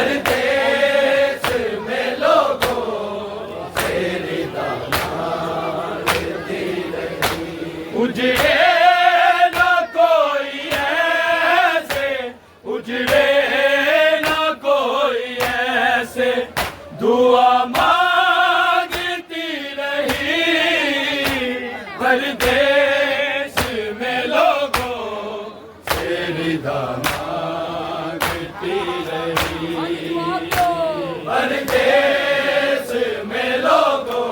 परदेश में लोगों से रिदा मांगती रही। उजड़े न कोई ऐसे, उजड़े न कोई ऐसे, दुआ मांगती रही। परदेश में लोगों से रिदा मांगती रही। परदेश में लोगों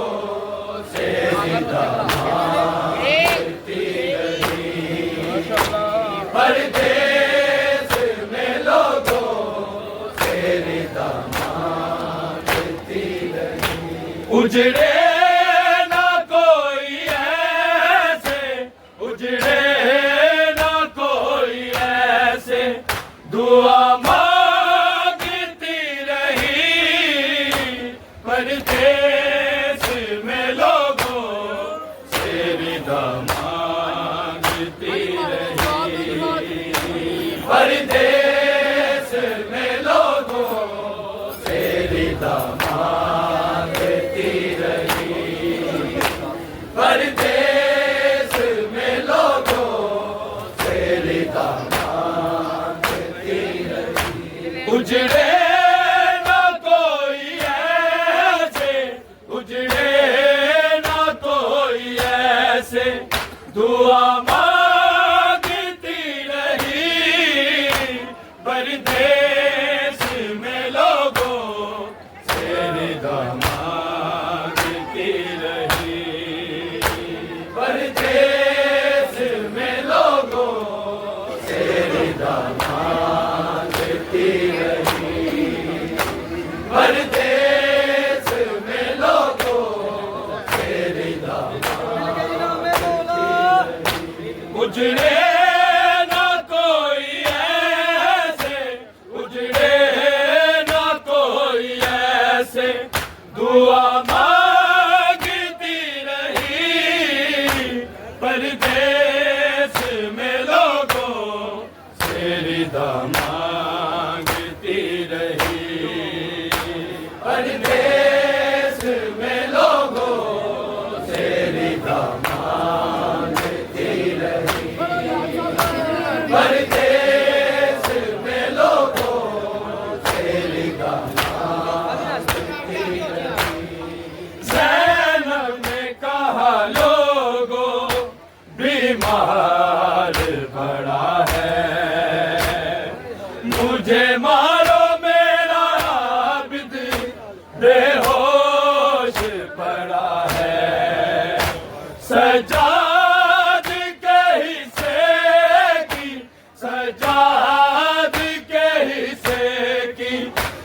से रिदा मांगती रही। परदेश में लोगों से रिदा मांगती रही। उजड़े ना कोई ऐसे, उजड़े ना कोई ऐसे, दुआ मांगती रही। परदेश में लोगों से रिदा मांगती रही। परदेश में लोगों से रिदा मांगती रही। परदेश में लोगों से रिदा मांगती रही। उजड़े ना कोई ऐसे, उजड़े ना कोई ऐसे, दुआ मांगती रही। परदेश में लोगों से रिदा मांगती रही। परदेश में लोगों से रिदा मांगती रही। परदेश में लोगों से रिदा उजड़े ना कोई ऐसे, उजड़े ना कोई ऐसे, दुआ मांगती रही। परदेश में लोगों से रिदा मांगती रही। परदेश में लोगों से रिदा मांगती रही। परदेश में लोगों से रिदा मांगती रही। ज़ैनब ने कहा लोगों बीमार पड़ा है, मुझे मारो मेरा आबिद बेहोश पड़ा है। सजाद के हिस्से की, सजाद के हिस्से की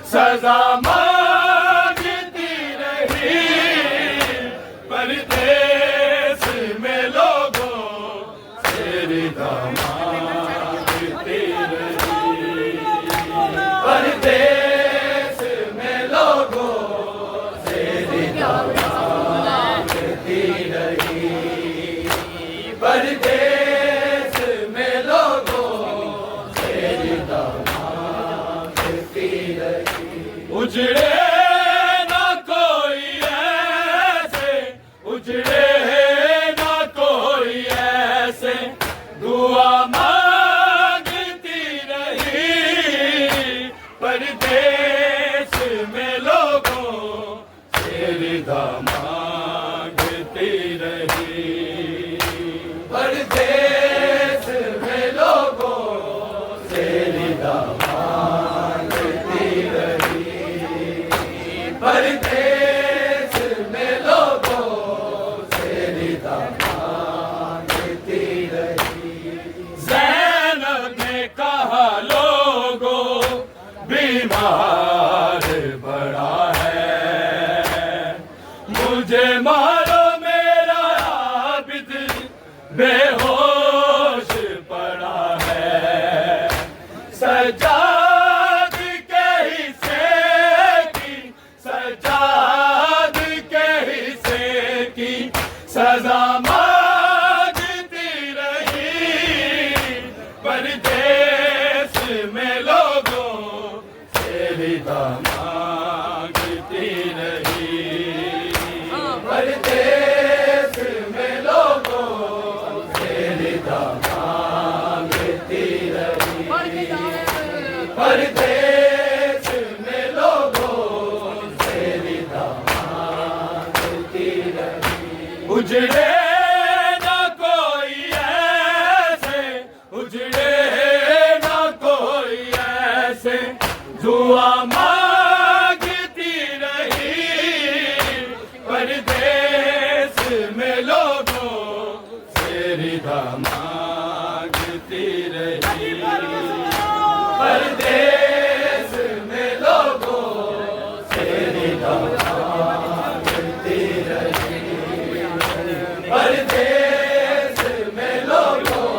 सजा मांगती रही। परदेश में लोगों से रिदा मांगती रही। परदेश में लोगों से रिदा मांगती रही। परदेश में लोगों से रिदा मांगती रही। उजड़े ना कोई ऐसे, उजड़े ना कोई ऐसे, दुआ मांगती रही। परदेश में लोगों से रिदा मांगती रही। परदेश में लोगों से रिदा मांगती रही। परदेश में लोगों से रिदा मांगती रही। ज़ैनब ने कहा लोगों बीमार पड़ा है, मुझे मारो मेरा आबिद बेहोश पड़ा है। सजाद के हिस्से की, सजाद के हिस्से की सजा मांगती रही। परदेश में लोगों से रिदा मांगती रही। परदेश में लोगों से रिदा मांगती रही। परदेश में लोगों से रिदा मांगती रही। उजड़े ना कोई ऐसे, उजड़े ना कोई ऐसे, दुआ मांगती रही। परदेश में लोगों से रिदा मांगती रही। परदेश में लोगों से रिदा मांगती रही। परदेश में लोगों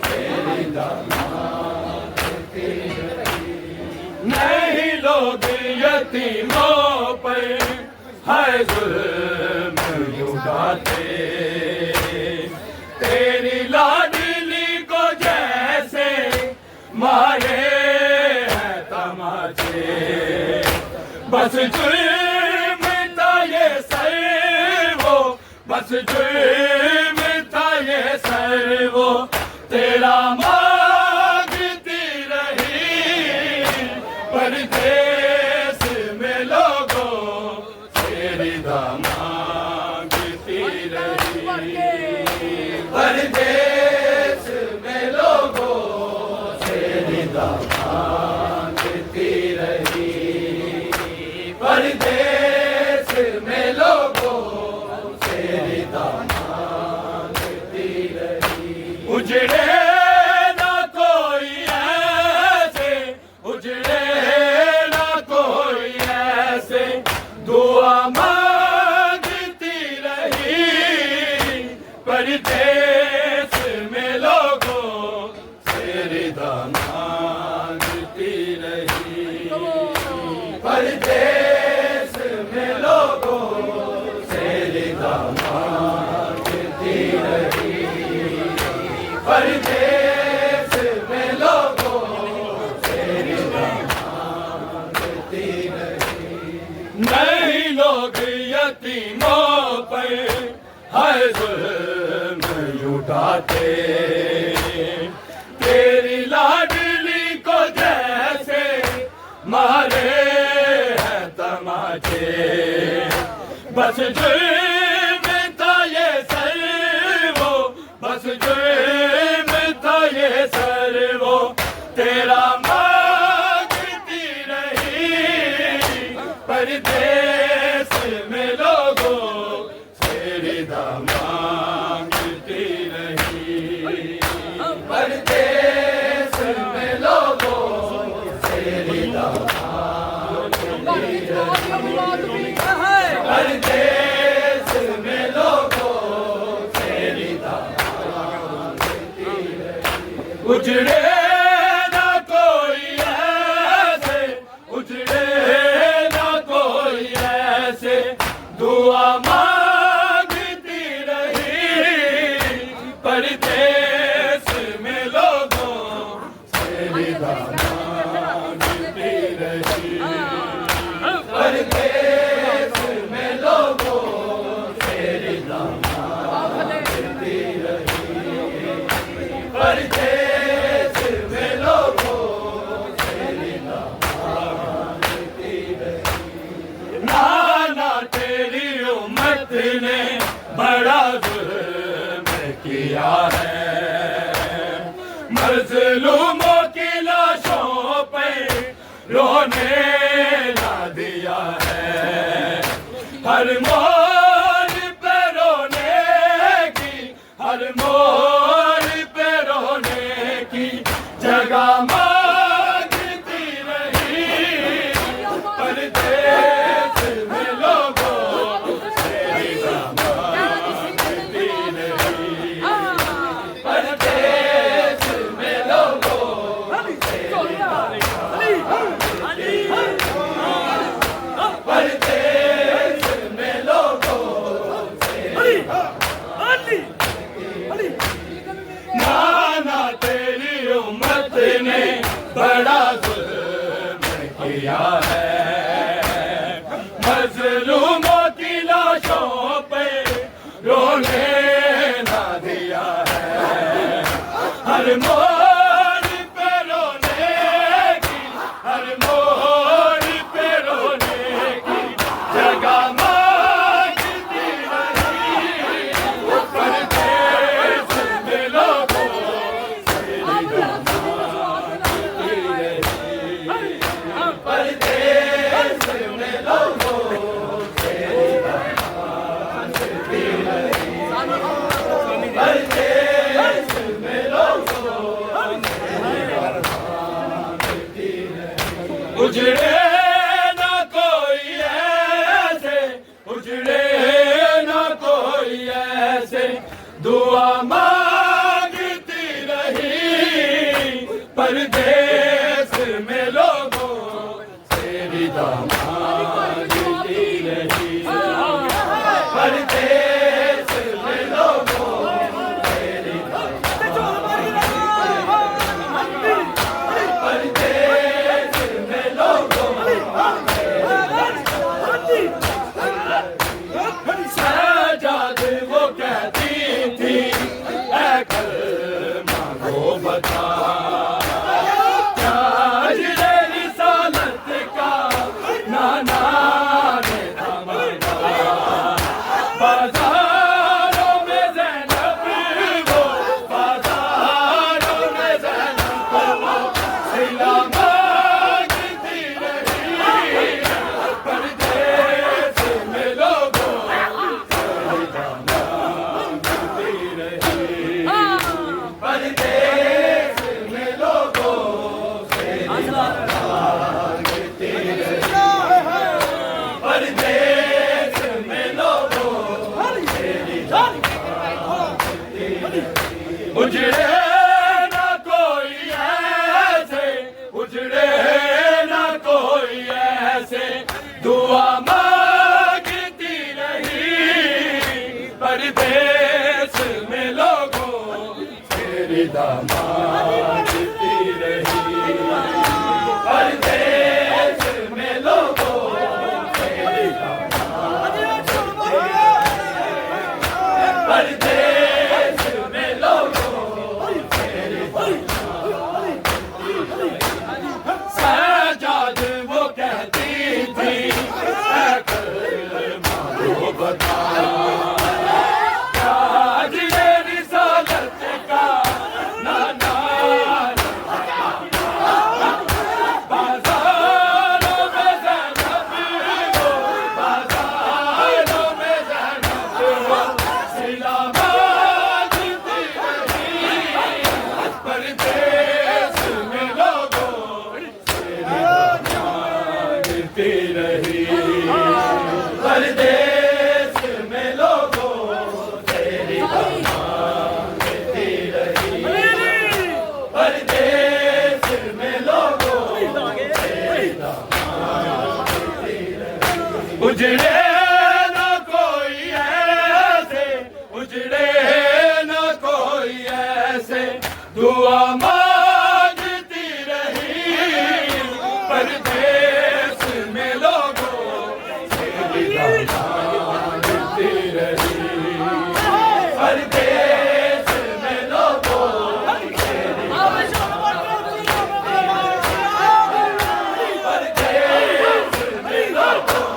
से रिदा मांगती रही। नहीं लोग यतीमों पर है जुल्म उठाते, तेरी लाडली को जैसे मारे हैं तमाचे। बस जुल्म था ये सर वो, बस जुल्म था ये सर वो, तेरा मांगती रही। परदेश में लोगों से रिदा मांगती रही। परदेश में लोगों से रिदा मांगती रही। परदेश में लोगों से रिदा मांगती रही। उजड़े ना कोई ऐसे, उजड़े ना कोई ऐसे, दुआ मांगती रही। परदेश में लोगों से रिदा मांगती रही। परदेश में लोगों से रिदा मांगती रही। परदेश में लोगों से रिदा मांगती रही। नहीं लोग यतीमों पर है जुल्म उठाते, तेरी लाडली को जैसे मारे हैं तमाचे। बस जुल्म था ये सर वो, बस जुल्म था ये सर वो, तेरा मांगती रही। परदेश में लोगों से रिदा मांगती रही। परदेश में लोगों से रिदा मांगती रही। परदेश में लोगों से रिदा मांगती रही। उजड़े ना कोई ऐसे, उजड़े ना कोई ऐसे, दुआ मांगती रही। परदेश में लोगों से रिदा मांगती रही। परदेश में लोगों से रिदा मांगती रही। परदेश में लोगों से रिदा मांगती रही। नाना तेरी उम्मत ने बड़ा जुल्म किया है, मजलूमों की लाशों पे रोने तेरी दामादती रही परदेश में लोगों तेरी परदेश में लोगों सजाद वो कहती थी ऐ कर मांगो बता क्या अजरे रिसालत का नाना ने थमाया बाजारों में ज़ैनब वो बाजारों में ज़ैनब वो सिला मांगती रही परदेश में लोगों सिला मांगती रही परदेश में लोगों सिला मांगती रही परदेश में लोगों उजड़े ना कोई ऐसे उजड़े ना कोई ऐसे दुआ मांगती रही परदेश में लोगों तेरी दामादती रही परदेश में लोगों तेरी परदेश में लोगों सजाद वो कहती थी ऐ कर मांगो बता क्या अजरे रिसालत का नाना बाजारों में ज़ैनब वो बाजारों में ज़ैनब वो सिला मांगती रही परदेश में लोगों मांगती रही परदेश में लोगों तेरी मांगती रही परदेश में लोगों तेरी मांगती रही उजड़े ना कोई ऐसे उजड़े ना कोई ऐसे दुआ मांगती रही परदेश में लोगों तेरी मांगती रही परदेश में लोगों तेरी परदेश में लोगों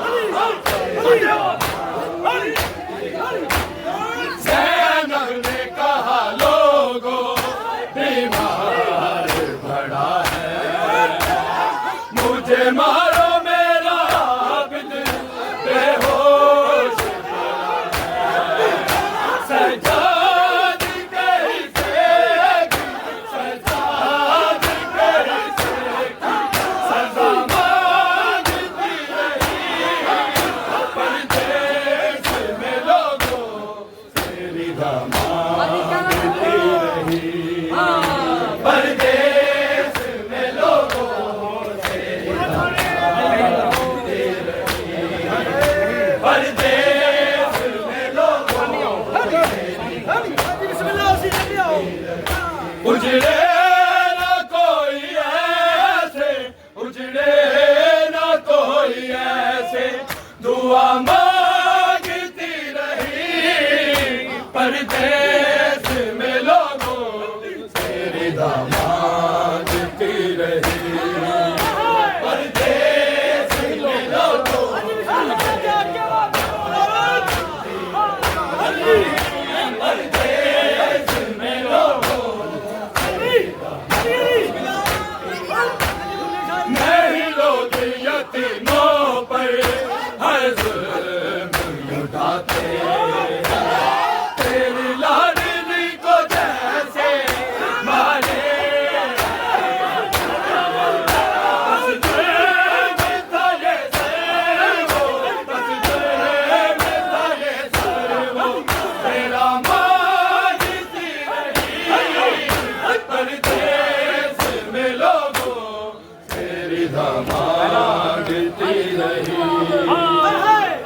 रही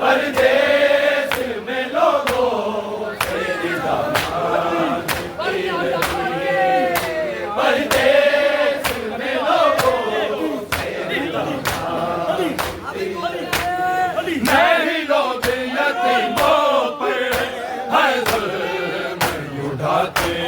परदेश में लोगों तेरी दामान मिलती रही परदेश में लोगों तेरी दामान मैं ही लोग यतीमों पर है जुल्म उठाते